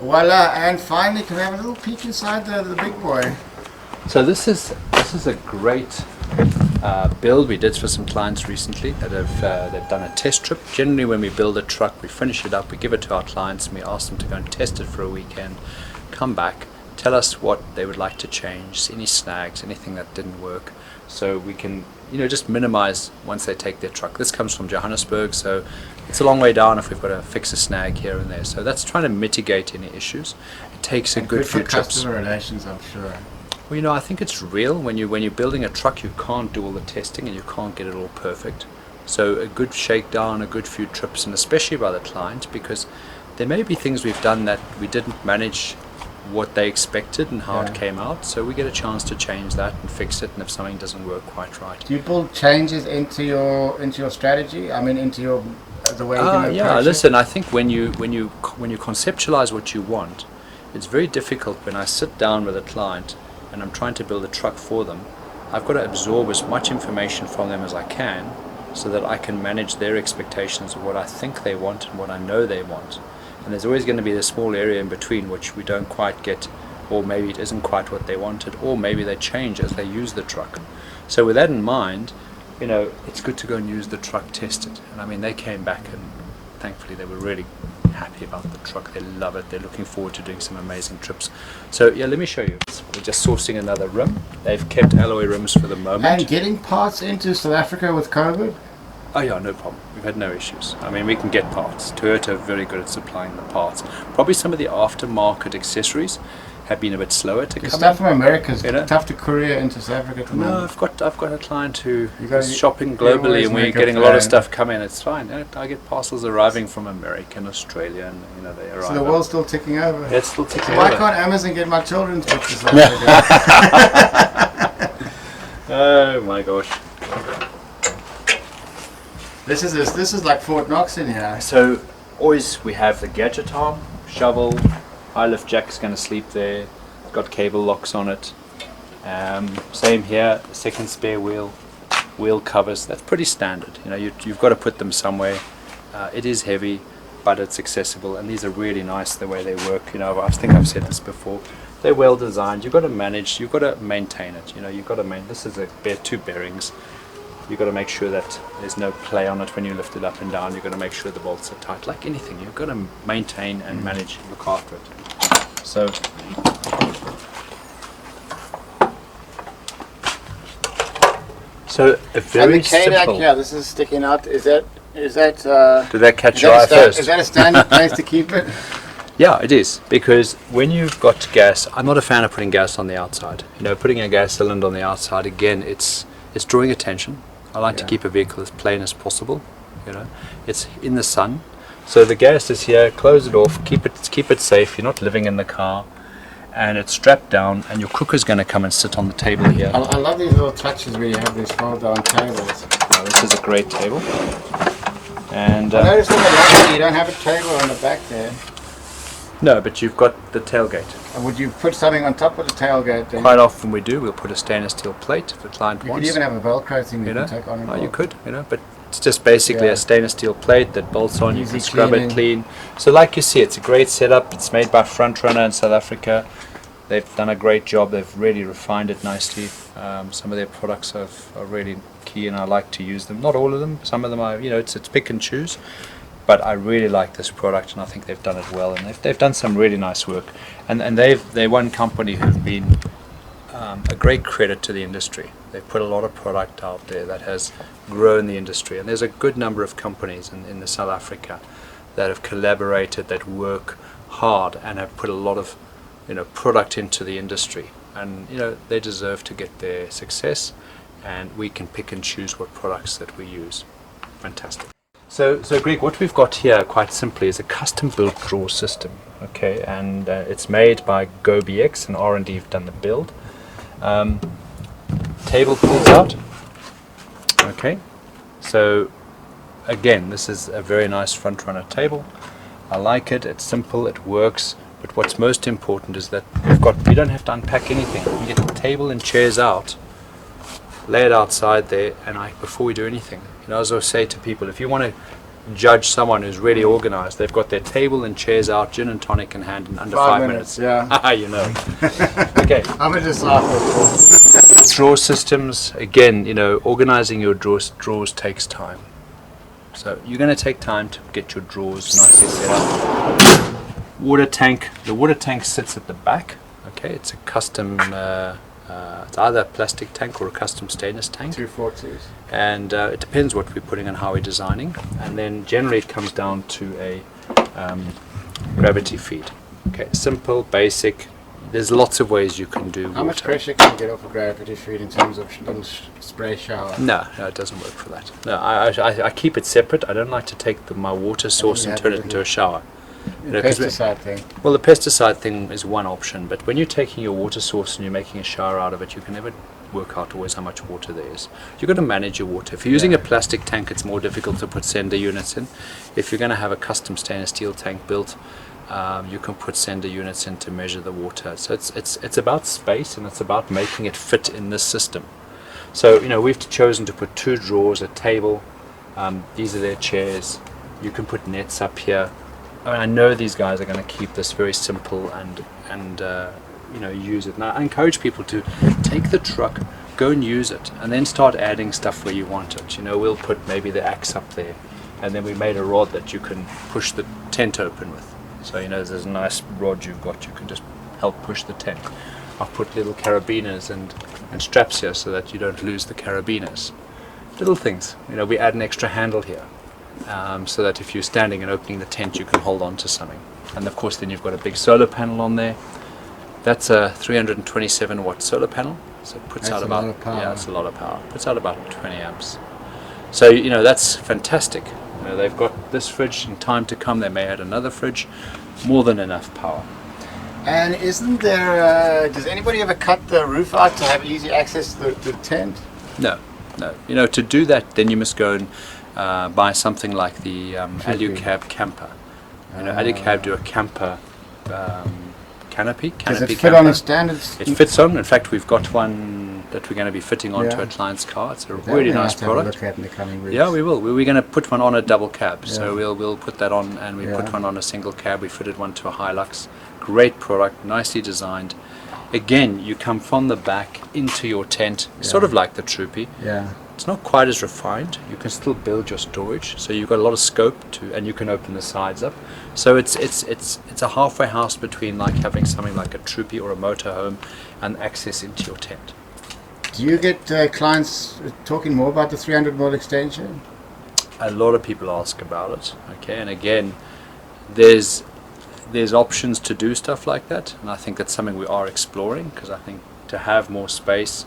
Voila, and finally can we have a little peek inside the big boy. So this is a great build we did for some clients recently that they've done a test trip. Generally when we build a truck, we finish it up, we give it to our clients and we ask them to go and test it for a weekend, come back, tell us what they would like to change, any snags, anything that didn't work, so we can just minimize once they take their truck. This comes from Johannesburg, so it's a long way down if we've got to fix a snag here and there. So that's trying to mitigate any issues. It takes a good few trips. Customer relations, I'm sure. Well, I think it's real. When you're building a truck, you can't do all the testing and you can't get it all perfect. So a good shakedown, a good few trips, and especially by the client, because there may be things we've done that we didn't manage what they expected and how it came out. So we get a chance to change that and fix it, and if something doesn't work quite right. Do you build changes into your strategy? I mean, into the way you're going to approach yeah. Listen, I think when you conceptualize what you want, it's very difficult when I sit down with a client and I'm trying to build a truck for them. I've got to absorb as much information from them as I can so that I can manage their expectations of what I think they want and what I know they want. And there's always going to be this small area in between which we don't quite get, or maybe it isn't quite what they wanted, or maybe they change as they use the truck. So with that in mind, it's good to go and use the truck, test it. And I mean, they came back and thankfully they were really happy about the truck. They love it. They're looking forward to doing some amazing trips. So yeah, let me show you. We're just sourcing another rim. They've kept alloy rims for the moment. And getting parts into South Africa with COVID? Oh yeah, no problem. We've had no issues. I mean, we can get parts. Toyota are very good at supplying the parts. Probably some of the aftermarket accessories have been a bit slower to come in. Stuff from America is tough to courier into South Africa at the moment. No, I've got a client who is shopping globally, and we're getting a lot of stuff coming. It's fine. I get parcels arriving from America and Australia, and they arrive. So the world's still ticking over. Yeah, it's still ticking over. Why can't Amazon get my children's books to South Africa? Oh my gosh. This is like Fort Knox in here. So always we have the gadget arm, shovel, high lift jack's going to sleep there. It's got cable locks on it. Same here, the second spare wheel covers. That's pretty standard. You've got to put them somewhere. It is heavy, but it's accessible, and these are really nice the way they work. I think I've said this before. They're well designed. You've got to manage. You've got to maintain it. You've got to This is two bearings. You've got to make sure that there's no play on it when you lift it up and down. You've got to make sure the bolts are tight. Like anything, you've got to maintain and manage, look after it. So, a very simple. Yeah, this is sticking out. Is that? Did that catch your eye first? Is that a standard place to keep it? Yeah, it is, because when you've got gas, I'm not a fan of putting gas on the outside. Putting a gas cylinder on the outside, again, it's drawing attention. I like to keep a vehicle as plain as possible. It's in the sun, so the gas is here. Close it off. Keep it safe. You're not living in the car, and it's strapped down. And your cooker's going to come and sit on the table here. I love these little touches where you have these fold-down tables. Now, this is a great table. And I noticed in the lobby you don't have a table on the back there. No, but you've got the tailgate. And would you put something on top of the tailgate then? Quite often we do. We'll put a stainless steel plate if the client wants. You could even have a Velcro thing you can take on and off. You could, but it's just basically a stainless steel plate that bolts on. You can scrub it clean. So like you see, it's a great setup. It's made by Frontrunner in South Africa. They've done a great job. They've really refined it nicely. Some of their products are really key, and I like to use them. Not all of them. Some of them are, it's pick and choose. But I really like this product, and I think they've done it well, and they've done some really nice work. And they're one company who've been a great credit to the industry. They've put a lot of product out there that has grown the industry, and there's a good number of companies in South Africa that have collaborated, that work hard, and have put a lot of product into the industry. And they deserve to get their success, and we can pick and choose what products that we use. Fantastic. So Greg, what we've got here, quite simply, is a custom-built drawer system. Okay, and it's made by GoBX, and R&D have done the build. Table pulls out. Okay, so again, this is a very nice front-runner table. I like it. It's simple. It works. But what's most important is that you don't have to unpack anything. You get the table and chairs out, lay it outside there, and before we do anything, as I say to people, if you want to judge someone who's really organized. They've got their table and chairs out, gin and tonic in hand in under 5 minutes. Yeah. You know. Okay. I'm a disciple. Drawer systems, again, you know, organizing your drawers takes time. So you're going to take time to get your drawers nicely set up. Water tank. The water tank sits at the back. Okay, it's a custom. It's either a plastic tank or a custom stainless tank. 240s. And it depends what we're putting and how we're designing. And then generally it comes down to a gravity feed. Okay, simple, basic. There's lots of ways you can do water. How much pressure can you get off a gravity feed in terms of little spray shower? No, it doesn't work for that. No, I keep it separate. I don't like to take my water source and turn it into a shower. You know, pesticide thing. Well, the pesticide thing is one option, but when you're taking your water source and you're making a shower out of it, you can never work out always how much water there is. You've got to manage your water. If you're using a plastic tank, it's more difficult to put sender units in. If you're going to have a custom stainless steel tank built, you can put sender units in to measure the water. So it's about space, and it's about making it fit in this system. So, you know, we've chosen to put 2 drawers, a table. These are their chairs. You can put nets up here. I mean, I know these guys are going to keep this very simple and you know, use it. And I encourage people to take the truck, go and use it, and then start adding stuff where you want it. You know, we'll put maybe the axe up there, and then we made a rod that you can push the tent open with. So, you know, there's a nice rod you've got, you can just help push the tent. I've put little carabiners and straps here so that you don't lose the carabiners. Little things. You know, we add an extra handle here. So that if you're standing and opening the tent, you can hold on to something. And of course then you've got a big solar panel on there. That's a 327 watt solar panel, so it puts out about, it's a lot of power. Puts out about 20 amps. So, you know, that's fantastic. You know, they've got this fridge. In time to come they may add another fridge. More than enough power. And isn't there, does anybody ever cut the roof out to have easy access to the tent? No. You know, to do that, then you must go and buy something like the Alucab camper. You know, Alucab do a camper canopy. Does it fit camper. on a standard? It fits on. In fact, we've got one that we're going to be fitting onto a client's car. It's a really nice product. Look at in the coming weeks. Yeah, we will. We're going to put one on a double cab. So we'll put that on, and we put one on a single cab. We fitted one to a Hilux. Great product, nicely designed. Again, you come from the back into your tent, sort of like the Troopy. Yeah. It's not quite as refined. You can still build your storage, so you've got a lot of scope to, and you can open the sides up. So it's a halfway house between like having something like a Troopy or a motorhome and access into your tent. Do you get clients talking more about the 300mm extension? A lot of people ask about it. Okay, and again, there's options to do stuff like that, and I think that's something we are exploring, because I think to have more space.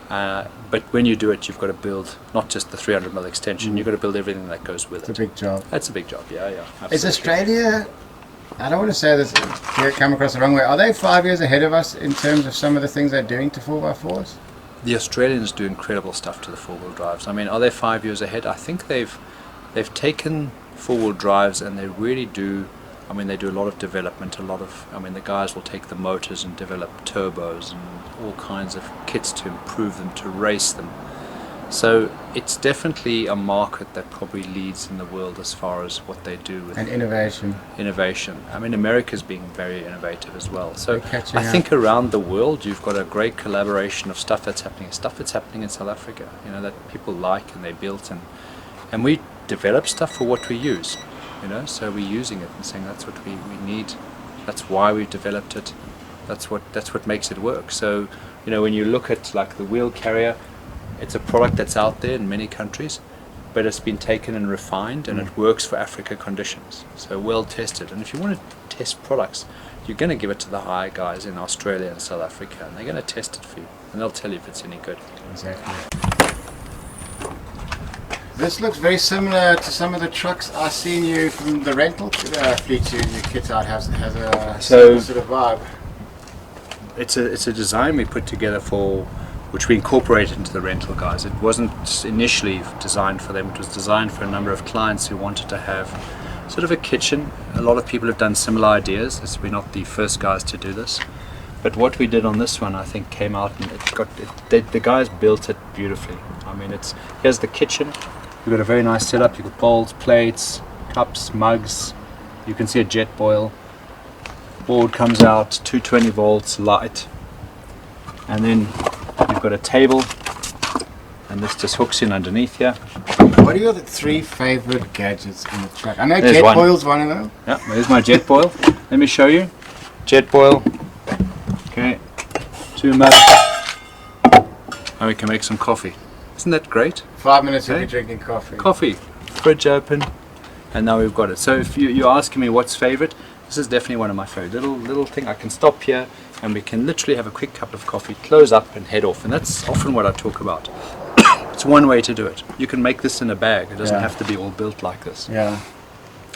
But when you do it, you've got to build not just the 300mm extension, you've got to build everything that goes with it. It's a big job. That's a big job, yeah. Absolutely. Is Australia, I don't want to say this, come across the wrong way, are they 5 years ahead of us in terms of some of the things they're doing to 4x4s? The Australians do incredible stuff to the four-wheel drives. I mean, are they 5 years ahead? I think they've taken four-wheel drives and they really do. I mean, they do a lot of development, the guys will take the motors and develop turbos and all kinds of kits to improve them, to race them. So it's definitely a market that probably leads in the world as far as what they do with and innovation. I mean, America's being very innovative as well. So I up. think around the world you've got a great collaboration of stuff that's happening in South Africa, you know, that people like and they built, and we develop stuff for what we use. You know, so we're using it and saying that's what we need, that's why we've developed it, that's what makes it work. So, you know, when you look at like the wheel carrier, it's a product that's out there in many countries, but it's been taken and refined, and it works for Africa conditions, so well tested. And if you want to test products, you're going to give it to the high guys in Australia and South Africa, and they're going to test it for you, and they'll tell you if it's any good. Exactly. This looks very similar to some of the trucks I've seen you from the rental fleet you kit out, has a similar sort of vibe. It's a design we put together which we incorporated into the rental guys. It wasn't initially designed for them, it was designed for a number of clients who wanted to have sort of a kitchen. A lot of people have done similar ideas, we're not the first guys to do this. But what we did on this one, I think, came out and the guys built it beautifully. I mean, here's the kitchen. You've got a very nice setup. You've got bowls, plates, cups, mugs. You can see a jet boil. Board comes out, 220 volts, light. And then you've got a table, and this just hooks in underneath here. What are your 3 favorite gadgets in the truck? I know There's jet one. boil's one of them. Yeah, there's my jet boil. Let me show you. Jet boil. Okay, 2 mugs. And we can make some coffee. Isn't that great? 5 minutes you'll be drinking coffee. Coffee. Fridge open. And now we've got it. So if you're asking me what's favorite, this is definitely one of my favorite. Little thing. I can stop here and we can literally have a quick cup of coffee, close up and head off. And that's often what I talk about. It's one way to do it. You can make this in a bag. It doesn't have to be all built like this. Yeah.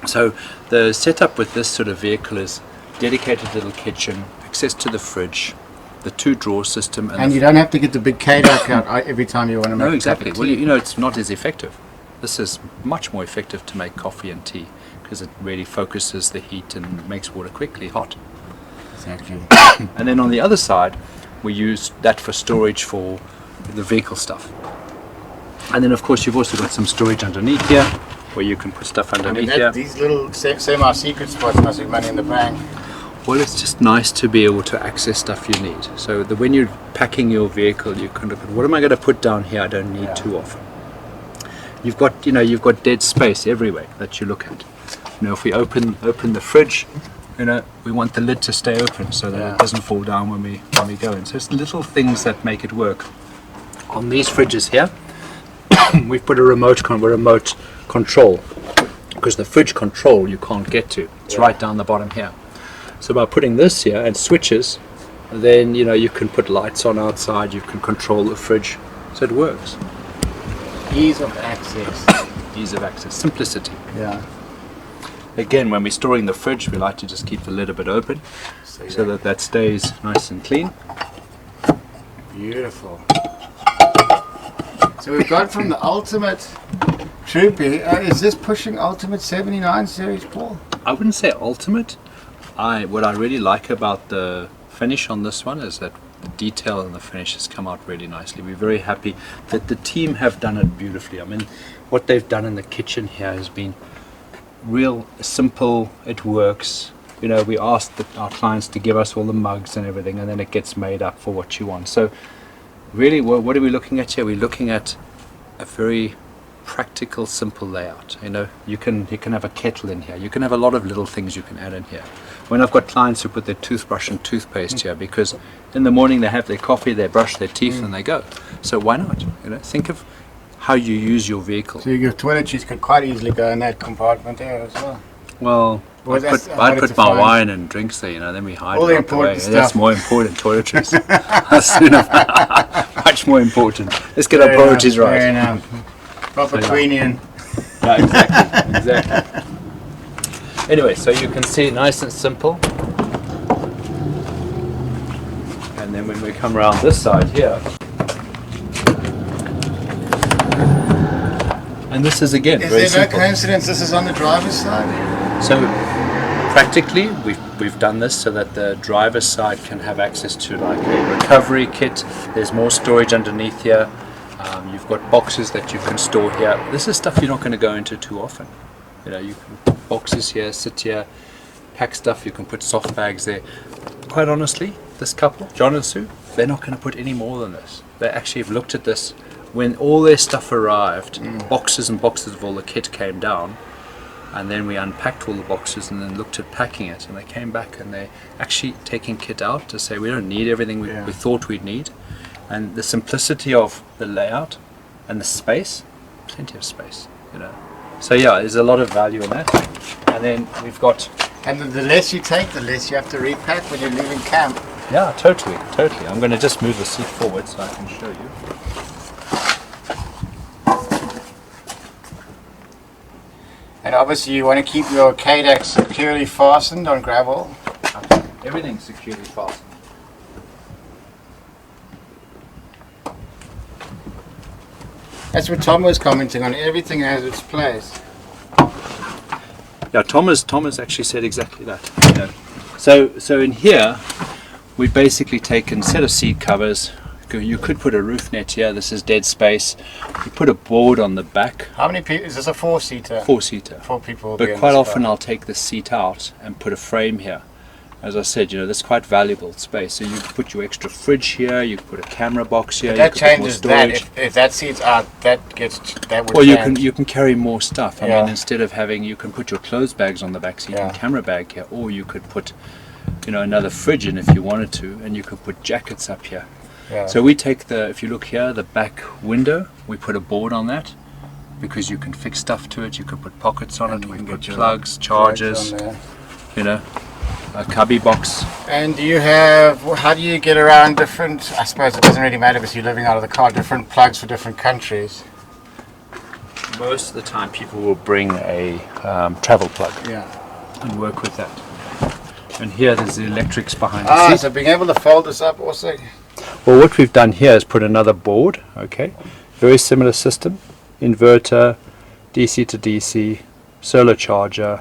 So the setup with this sort of vehicle is dedicated little kitchen, access to the fridge, the 2 drawer system, and you don't have to get the big K-duck out every time you want to make no, exactly. a cup of Well, tea. you know, it's not as effective. This is much more effective to make coffee and tea because it really focuses the heat and makes water quickly hot. Exactly. And then on the other side, we use that for storage for the vehicle stuff. And then, of course, you've also got some storage underneath here where you can put stuff underneath here. These little semi-secret spots must be money in the bank. Well, it's just nice to be able to access stuff you need. So when you're packing your vehicle, you can look at what am I going to put down here I don't need too often. You've got dead space everywhere that you look at. You know, if we open the fridge, you know, we want the lid to stay open so that it doesn't fall down when we go in. So it's little things that make it work. On these fridges here, we've put a remote control because the fridge control you can't get to. It's right down the bottom here. So by putting this here and switches, then you know you can put lights on outside, you can control the fridge, so it works. Ease of access. Ease of access, simplicity. Yeah. Again, when we're storing the fridge, we like to just keep the lid a bit open so that stays nice and clean. Beautiful. So we've gone from the ultimate Troopy. Is this pushing ultimate 79 series, Paul? I wouldn't say ultimate. What I really like about the finish on this one is that the detail and the finish has come out really nicely. We're very happy that the team have done it beautifully. I mean, what they've done in the kitchen here has been real simple. It works. You know, we asked our clients to give us all the mugs and everything, and then it gets made up for what you want. So really, what are we looking at here? We're looking at a very practical, simple layout. You know, you can have a kettle in here. You can have a lot of little things you can add in here. When I've got clients who put their toothbrush and toothpaste here, because in the morning they have their coffee, they brush their teeth, and they go. So why not? You know, think of how you use your vehicle. So your toiletries could quite easily go in that compartment there as well. Well, I put my wine and drinks there, you know, then we hide all it the out the way. important stuff. That's more important, toiletries. That's much more important. Let's get our priorities right. Fair enough. Proper Queenian. Yeah, exactly. Anyway, so you can see nice and simple. And then when we come around this side here, and this is again very Is there no simple. coincidence this is on the driver's side? So practically we've done this so that the driver's side can have access to like a recovery kit. There's more storage underneath here. You've got boxes that you can store here. This is stuff you're not going to go into too often. You know, you can put boxes here, sit here, pack stuff. You can put soft bags there. Quite honestly, this couple, John and Sue, they're not going to put any more than this. They actually have looked at this when all their stuff arrived. Boxes and boxes of all the kit came down, and then we unpacked all the boxes and then looked at packing it, and they came back and they actually taking kit out to say we don't need everything we thought we'd need. And the simplicity of the layout and the space, plenty of space, you know. So yeah, there's a lot of value in that. And then we've got... And the less you take, the less you have to repack when you're leaving camp. Yeah, totally. I'm going to just move the seat forward so I can show you. And obviously you want to keep your KDAX securely fastened on gravel. Everything's securely fastened. That's what Tom was commenting on. Everything has its place. Yeah, Thomas actually said exactly that. You know. So in here, we've basically taken a set of seat covers, You could put a roof net here. This is dead space. You put a board on the back. How many people? Is this a 4-seater? 4-seater. 4 people. Will But be in quite this often car. I'll take the seat out and put a frame here. As I said, that's quite valuable space. So you can put your extra fridge here. You can put a camera box here. That you can put more changes that. storage. If that seat's out, that would Well, change. you can carry more stuff. I Yeah. mean, instead of having, you can put your clothes bags on the back seat and Yeah. camera bag here, or you could put, another fridge in if you wanted to, and you could put jackets up here. Yeah. So we take if you look here, the back window, we put a board on that because you can fix stuff to it. You can put pockets on And it. you We can can put get your plugs, Plugs chargers, on there. a cubby box. And do you have? How do you get around different? I suppose it doesn't really matter because you're living out of the car. Different plugs for different countries. Most of the time, people will bring a travel plug Yeah. and work with that. And here, there's the electrics behind the Ah, seat. so being able to fold this up also. Well, what we've done here is put another board, okay? Very similar system, inverter, DC to DC, solar charger,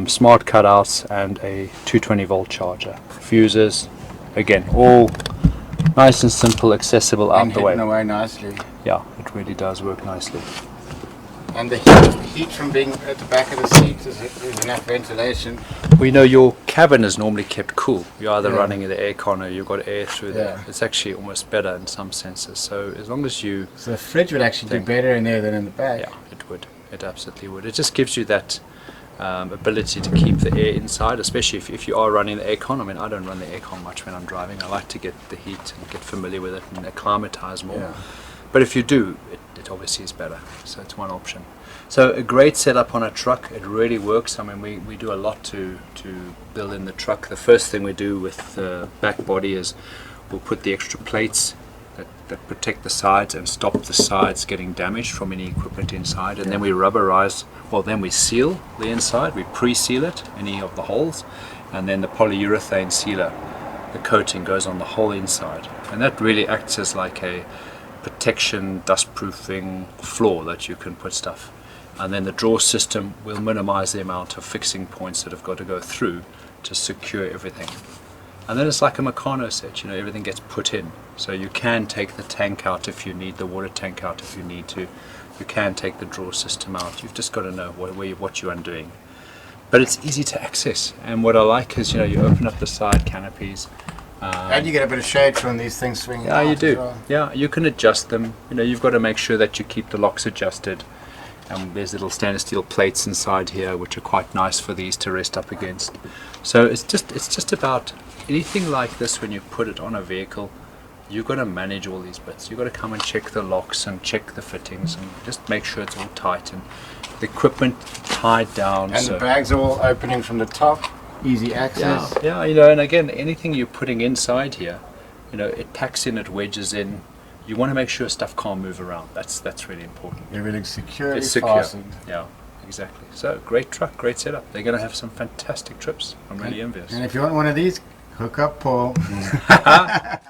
smart cutouts, and a 220 volt charger. Fuses, again, all nice and simple, accessible out And the way. hidden away nicely. Yeah, it really does work nicely. And the heat from being at the back of the seat is enough ventilation. We know your cabin is normally kept cool. You're either Yeah. running the aircon or you've got air through there. Yeah. It's actually almost better in some senses. So as long as you So the fridge would actually do better in there than in the back. Yeah, it would. It absolutely would. It just gives you that ability to keep the air inside, especially if you are running the aircon. I mean, I don't run the aircon much when I'm driving. I like to get the heat and get familiar with it and acclimatize more. Yeah. But if you do, it obviously is better. So it's one option. So a great setup on a truck. It really works. I mean, we do a lot to build in the truck. The first thing we do with the back body is we'll put the extra plates that protect the sides and stop the sides getting damaged from any equipment inside, and then we rubberize, then we seal the inside, we pre-seal it, any of the holes, and then the polyurethane sealer, the coating goes on the whole inside, and that really acts as like a protection, dust proofing floor that you can put stuff. And then the drawer system will minimize the amount of fixing points that have got to go through to secure everything. And then it's like a Meccano set, everything gets put in. So you can take the tank out if you need, the water tank out if you need to. You can take the drawer system out. You've just got to know what you're undoing. But it's easy to access. And what I like is, you open up the side canopies. And you get a bit of shade from these things swinging Yeah, out you as do. well. Yeah, you can adjust them. You've got to make sure that you keep the locks adjusted. And there's little stainless steel plates inside here, which are quite nice for these to rest up against. So it's just about anything like this. When you put it on a vehicle, you've got to manage all these bits. You've got to come and check the locks and check the fittings and just make sure it's all tight and the equipment tied down. And the bags are all opening from the top, easy access. Yeah, and again, anything you're putting inside here, it packs in, it wedges in. You want to make sure stuff can't move around. That's really important. Everything's securely It's secure. fastened. Yeah, exactly. So great truck, great setup. They're going to have some fantastic trips. I'm really envious. And if you want one of these, hook up Paul.